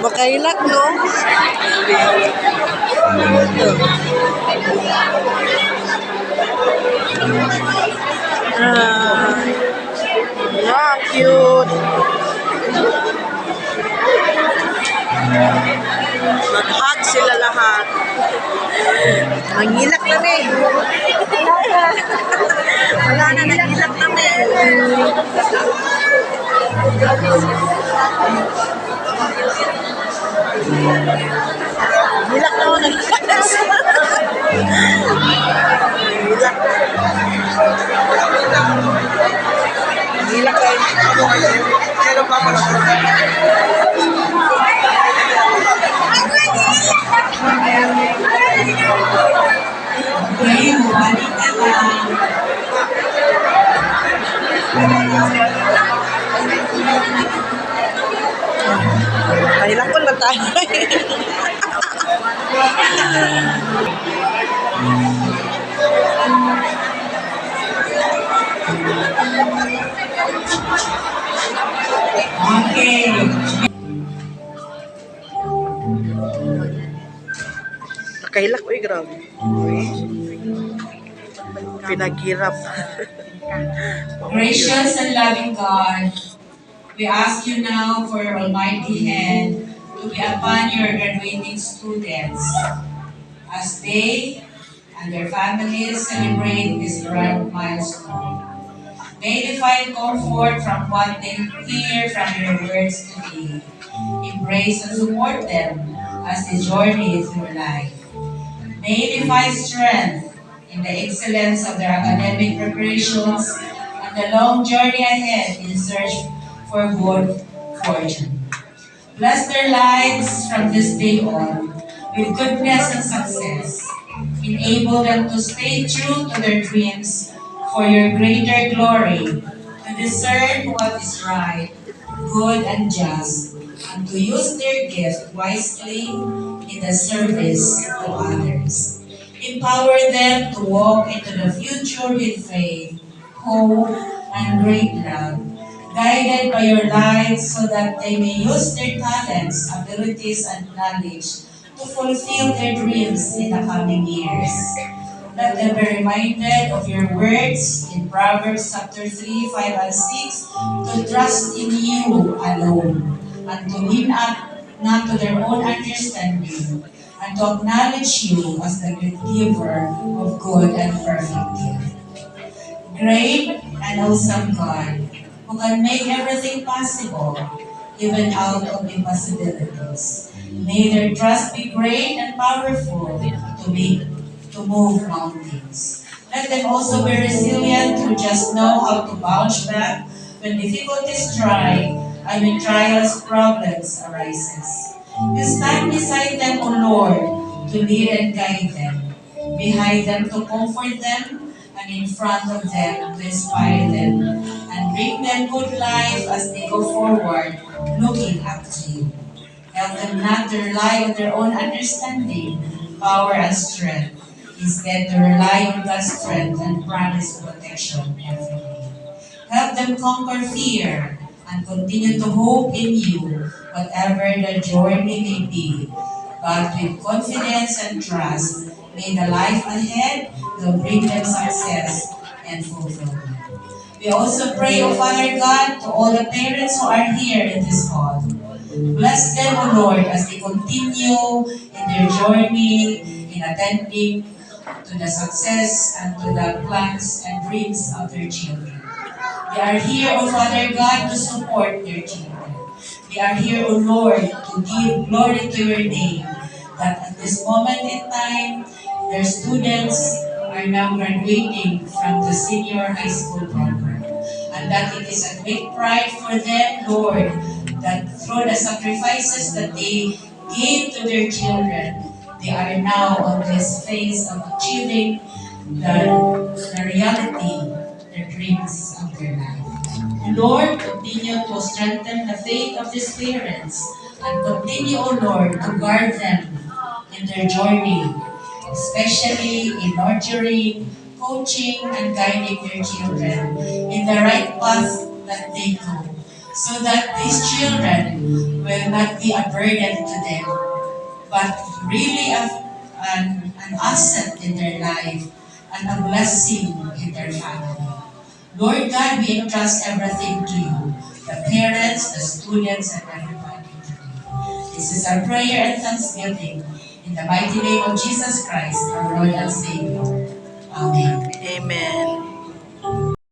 Makailak, no? Ah, wow, cute. Mag-hug sila lahat. Nangilak na eh. Wala na, nangilak na eh. Nangilak na ako, nangilak na. Nangilak. Nangilak na. Kailan pa pala? Kailan ko na tayo. Okay. Nakailak ko grabe. Pinaghirap. Gracious and loving God, we ask you now for your almighty hand to be upon your graduating students as they and their families celebrate this grand milestone. May they find comfort from what they hear from your words today. Embrace and support them as they journey through life. May they find strength in the excellence of their academic preparations and the long journey ahead in search for good fortune. Bless their lives from this day on with goodness and success. Enable them to stay true to their dreams for your greater glory, to discern what is right, good, and just, and to use their gift wisely in the service to others. Empower them to walk into the future with faith, hope, and great love, guided by your light so that they may use their talents, abilities, and knowledge to fulfill their dreams in the coming years. Let them be reminded of your words in Proverbs chapter 3, 5, and 6 to trust in you alone and to lean up not to their own understanding and to acknowledge you as the great giver of good and perfect gift. Great and awesome God, who can make everything possible, even out of impossibilities. May their trust be great and powerful to move mountains. Let them also be resilient who just know how to bounce back when difficulties strike and when trials, problems arises. You stand beside them, O Lord, to lead and guide them, behind them to comfort them, and in front of them to inspire them, and bring them good life as they go forward, looking up to you. Help them not to rely on their own understanding, power, and strength. Instead, to rely on God's strength and promise protection every day. Help them conquer fear and continue to hope in you, whatever the journey may be. But with confidence and trust, may the life ahead will bring them success and fulfillment. We also pray, O Father God, to all the parents who are here in this hall. Bless them, O Lord, as they continue in their journey in attending to the success and to the plans and dreams of their children. They are here, O Father God, to support their children. They are here, O Lord, to give glory to your name, that at this moment in time, their students are now graduating from the senior high school program. And that it is a great pride for them, Lord, that through the sacrifices that they gave to their children, they are now on this phase of achieving the reality, the dreams of their life. Lord, continue to strengthen the faith of these parents and continue, O Lord, to guard them in their journey, especially in nurturing, coaching, and guiding their children in the right path that they go. so that these children will not be a burden to them, but really an asset in their life and a blessing in their family. Lord God, we entrust everything to you, the parents, the students, and everybody today. This is our prayer and thanksgiving in the mighty name of Jesus Christ, our Lord and Savior. Amen. Amen.